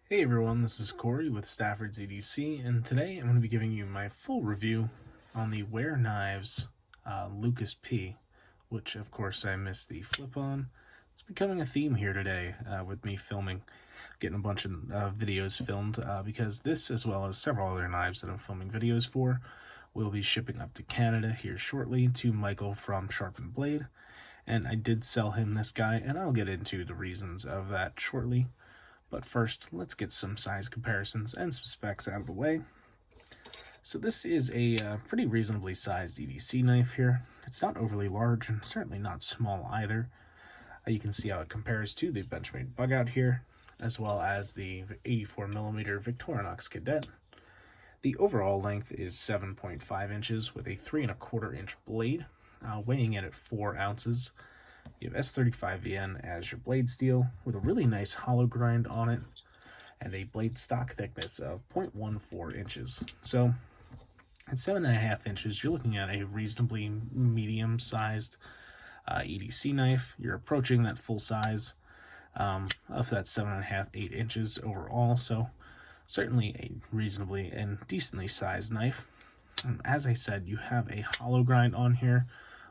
Hey everyone, this is Corey with Stafford's EDC, and today I'm going to be giving you my full review on the Wehr Knives Lukas P, which of course I missed the flip on. It's becoming a theme here today with me filming, getting a bunch of videos filmed because this, as well as several other knives that I'm filming videos for, will be shipping up to Canada here shortly to Michael from Sharpened Blade. And I did sell him this guy, and I'll get into the reasons of that shortly. But first, let's get some size comparisons and some specs out of the way. So this is a pretty reasonably sized EDC knife here. It's not overly large and certainly not small either. You can see how it compares to the Benchmade Bug Out here, as well as the 84mm Victorinox Cadet. The overall length is 7.5 inches with a 3¼ inch blade, weighing in at 4 ounces. You have S35VN as your blade steel with a really nice hollow grind on it and a blade stock thickness of 0.14 inches. So at 7.5 inches, you're looking at a reasonably medium-sized EDC knife. You're approaching that full size of that 7.5, 8 inches overall. So certainly a reasonably and decently sized knife. And as I said, you have a hollow grind on here,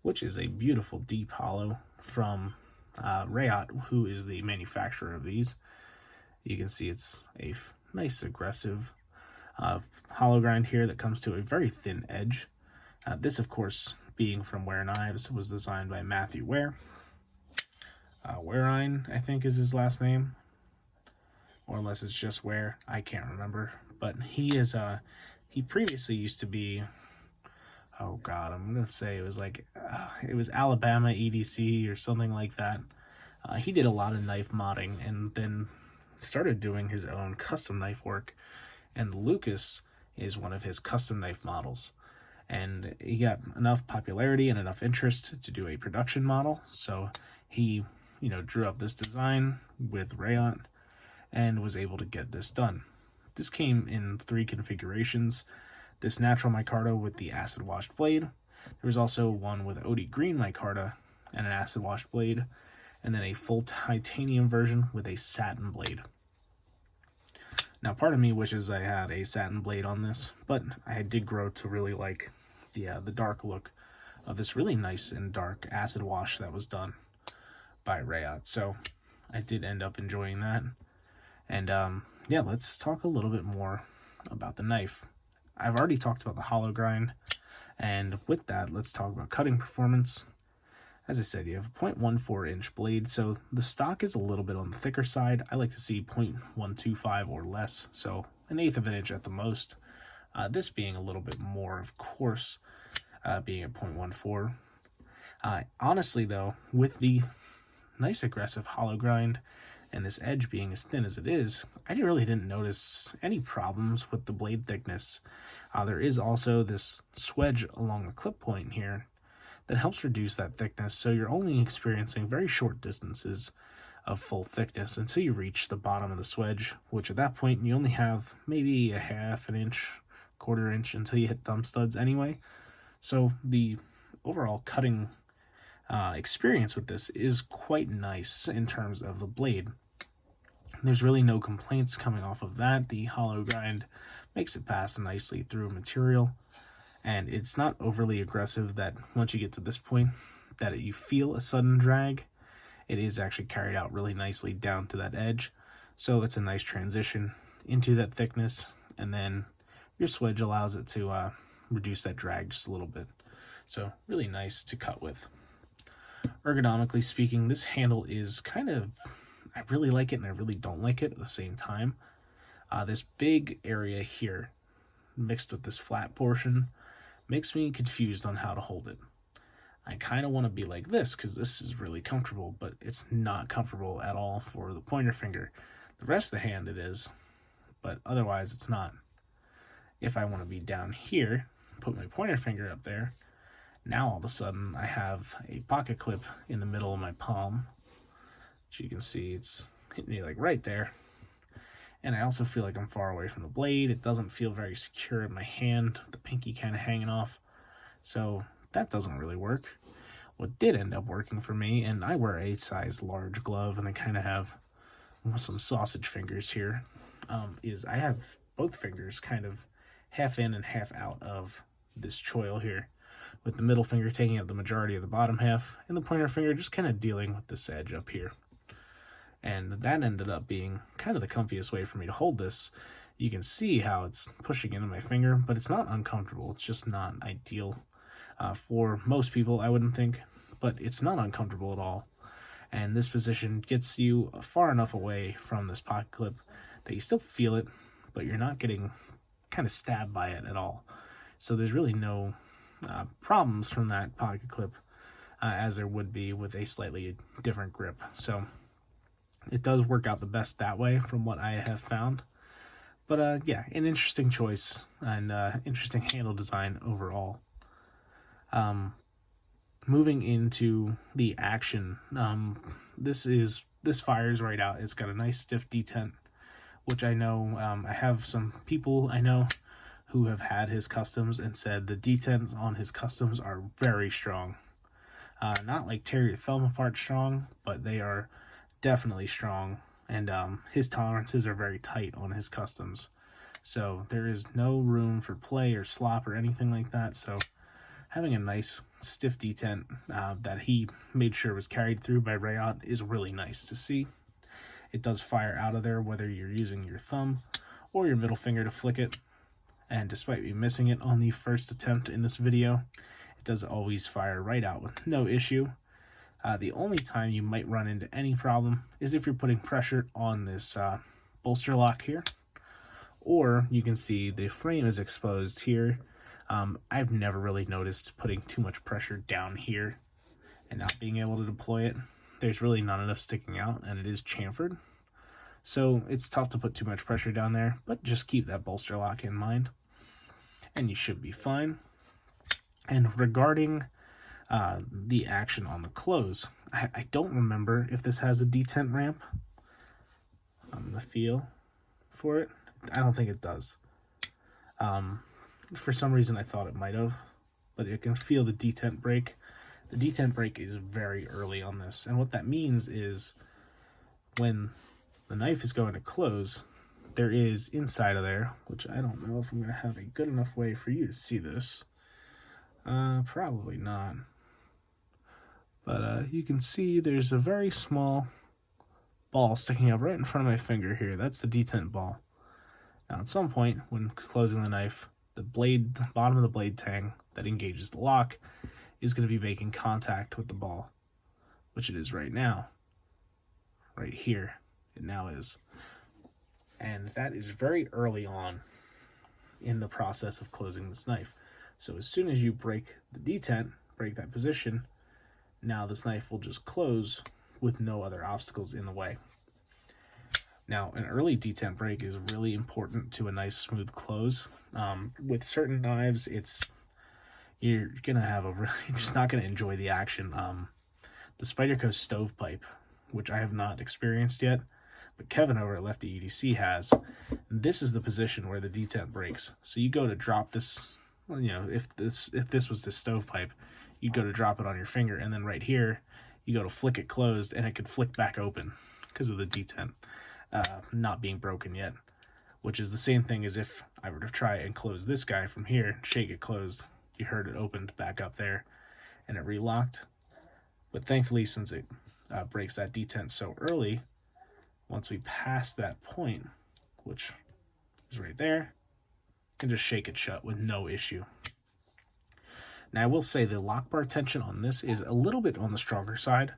which is a beautiful deep hollow from Wehr, who is the manufacturer of these. You can see it's a nice aggressive hollow grind here that comes to a very thin edge. This, of course, being from Wehr Knives, was designed by Matthew Wehr. Wehrine, I think, is his last name, or unless it's just Wehr, I can't remember. But he is he previously used to be, oh god, I'm gonna say it was like it was Alabama EDC or something like that. He did a lot of knife modding and then started doing his own custom knife work, and Lukas is one of his custom knife models. And he got enough popularity and enough interest to do a production model, so he, drew up this design with Wehr and was able to get this done. This came in 3 configurations. This natural micarta with the acid washed blade. There was also one with OD green micarta and an acid washed blade, and then a full titanium version with a satin blade. Now, part of me wishes I had a satin blade on this, but I did grow to really like the dark look of this really nice and dark acid wash that was done by Wehr. So I did end up enjoying that. And yeah, let's talk a little bit more about the knife. I've already talked about the hollow grind, and with that, let's talk about cutting performance. As I said, you have a 0.14 inch blade, so the stock is a little bit on the thicker side. I like to see 0.125 or less, so 1/8 of an inch at the most. This being a little bit more, of course, being at 0.14. Honestly, though, with the nice aggressive hollow grind and this edge being as thin as it is, I really didn't notice any problems with the blade thickness. There is also this swedge along the clip point here that helps reduce that thickness, so you're only experiencing very short distances of full thickness until you reach the bottom of the swedge, which at that point you only have maybe a 1/2 inch, 1/4 inch until you hit thumb studs anyway. So the overall cutting experience with this is quite nice in terms of the blade. There's really no complaints coming off of that. The hollow grind makes it pass nicely through material, and it's not overly aggressive that once you get to this point that you feel a sudden drag. It is actually carried out really nicely down to that edge, so it's a nice transition into that thickness, and then your swedge allows it to reduce that drag just a little bit. So really nice to cut with. Ergonomically speaking, this handle is I really like it and I really don't like it at the same time. This big area here, mixed with this flat portion, makes me confused on how to hold it. I kind of want to be like this because this is really comfortable, but it's not comfortable at all for the pointer finger. The rest of the hand it is, but otherwise it's not. If I want to be down here, put my pointer finger up there, now all of a sudden I have a pocket clip in the middle of my palm, which you can see it's hitting me like right there. And I also feel like I'm far away from the blade. It doesn't feel very secure in my hand, the pinky kind of hanging off. So that doesn't really work. What did end up working for me, and I wear a size large glove and I kind of have some sausage fingers here, is I have both fingers kind of half in and half out of this choil here, with the middle finger taking up the majority of the bottom half, and the pointer finger just kind of dealing with this edge up here. And that ended up being kind of the comfiest way for me to hold this. You can see how it's pushing into my finger, but it's not uncomfortable. It's just not ideal for most people, I wouldn't think, but it's not uncomfortable at all. And this position gets you far enough away from this pocket clip that you still feel it, but you're not getting kind of stabbed by it at all. So there's really no problems from that pocket clip as there would be with a slightly different grip. So it does work out the best that way from what I have found. But yeah, an interesting choice and interesting handle design overall. Moving into the action, this fires right out. It's got a nice stiff detent, which I know I have some people I know who have had his customs and said the detents on his customs are very strong. Not like tear your thumb apart strong, but they are definitely strong, and his tolerances are very tight on his customs. So there is no room for play or slop or anything like that. So having a nice stiff detent that he made sure was carried through by Rayot is really nice to see. It does fire out of there whether you're using your thumb or your middle finger to flick it. And despite me missing it on the first attempt in this video, it does always fire right out with no issue. The only time you might run into any problem is if you're putting pressure on this bolster lock here, or you can see the frame is exposed here. I've never really noticed putting too much pressure down here and not being able to deploy it. There's really not enough sticking out, and it is chamfered. So it's tough to put too much pressure down there, but just keep that bolster lock in mind, and you should be fine. And regarding the action on the close, I don't remember if this has a detent ramp on the feel for it. I don't think it does. For some reason I thought it might have, but you can feel the detent break. The detent break is very early on this, and what that means is when the knife is going to close, there is inside of there, which I don't know if I'm going to have a good enough way for you to see this. Probably not. But you can see there's a very small ball sticking up right in front of my finger here. That's the detent ball. Now at some point when closing the knife, the bottom of the blade tang that engages the lock is going to be making contact with the ball, which it is right now. Right here, it now is. And that is very early on in the process of closing this knife. So as soon as you break the detent, break that position, now this knife will just close with no other obstacles in the way. Now, an early detent break is really important to a nice smooth close. With certain knives, you're just not gonna enjoy the action. The Spyderco stovepipe, which I have not experienced yet, but Kevin over at Lefty EDC has. This is the position where the detent breaks. So you go to drop this. You know, if this was the stovepipe, you'd go to drop it on your finger, and then right here, you go to flick it closed, and it could flick back open because of the detent not being broken yet, which is the same thing as if I were to try and close this guy from here, shake it closed. You heard it opened back up there, and it relocked. But thankfully, since it breaks that detent so early, once we pass that point, which is right there, you can just shake it shut with no issue. Now I will say the lock bar tension on this is a little bit on the stronger side,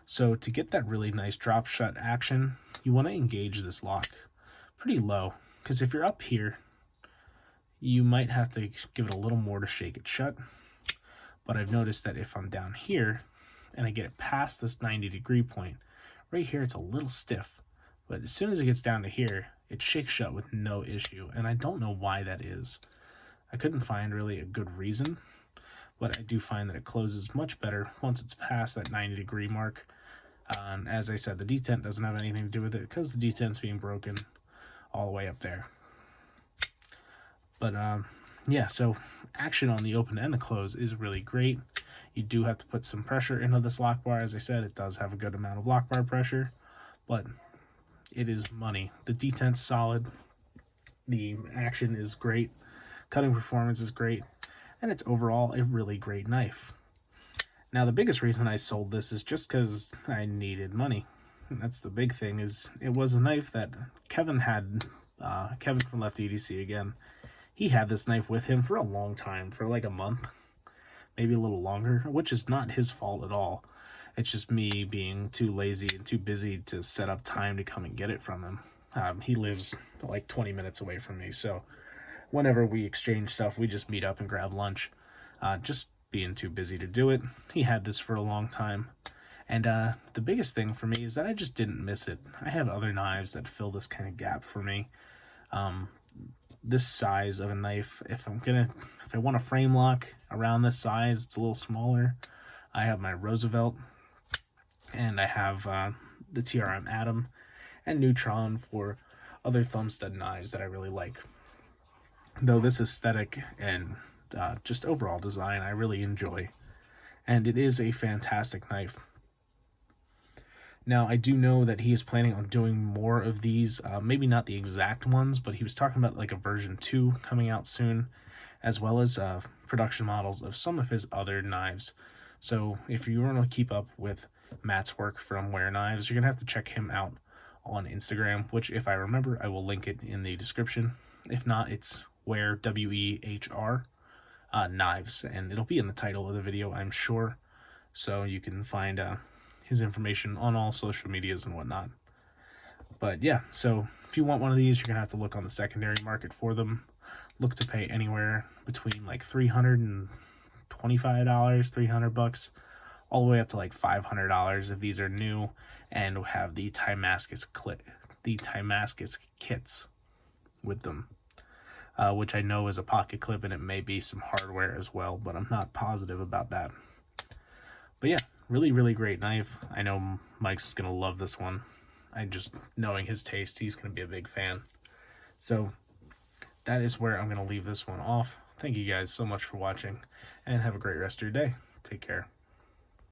so to get that really nice drop shut action, you want to engage this lock pretty low, because if you're up here, you might have to give it a little more to shake it shut. But I've noticed that if I'm down here and I get it past this 90-degree point, right here it's a little stiff, but as soon as it gets down to here, it shakes shut with no issue, and I don't know why that is. I couldn't find really a good reason, but I do find that it closes much better once it's past that 90-degree mark. As I said, the detent doesn't have anything to do with it because the detent's being broken all the way up there. But yeah, so action on the open and the close is really great. You do have to put some pressure into this lock bar. As I said, it does have a good amount of lock bar pressure, but it is money. The detent's solid, the action is great, cutting performance is great, and it's overall a really great knife. Now, the biggest reason I sold this is just because I needed money. And that's the big thing, is it was a knife that Kevin had, Kevin from Left EDC again, he had this knife with him for a long time, for like a month, maybe a little longer, which is not his fault at all. It's just me being too lazy and too busy to set up time to come and get it from him. He lives like 20 minutes away from me, so whenever we exchange stuff, we just meet up and grab lunch. Just being too busy to do it. He had this for a long time. And the biggest thing for me is that I just didn't miss it. I have other knives that fill this kind of gap for me. This size of a knife, if I want a frame lock around this size, it's a little smaller. I have my Roosevelt, and I have the TRM Atom and Neutron for other thumb stud knives that I really like. Though this aesthetic and just overall design I really enjoy, and it is a fantastic knife. Now, I do know that he is planning on doing more of these, maybe not the exact ones, but he was talking about like a version 2 coming out soon, as well as production models of some of his other knives. So if you want to keep up with Matt's work from Wehr Knives, you're going to have to check him out on Instagram, which, if I remember, I will link it in the description. If not, it's Wehr, W-E-H-R, Knives, and it'll be in the title of the video, I'm sure. So you can find his information on all social medias and whatnot. But yeah, so if you want one of these, you're gonna have to look on the secondary market for them. Look to pay anywhere between like $325, $300, all the way up to like $500 if these are new and have the Damascus kits with them, which I know is a pocket clip, and it may be some hardware as well, but I'm not positive about that. But yeah, really, really great knife. I know Mike's going to love this one. Knowing his taste, he's going to be a big fan. So that is where I'm going to leave this one off. Thank you guys so much for watching, and have a great rest of your day. Take care.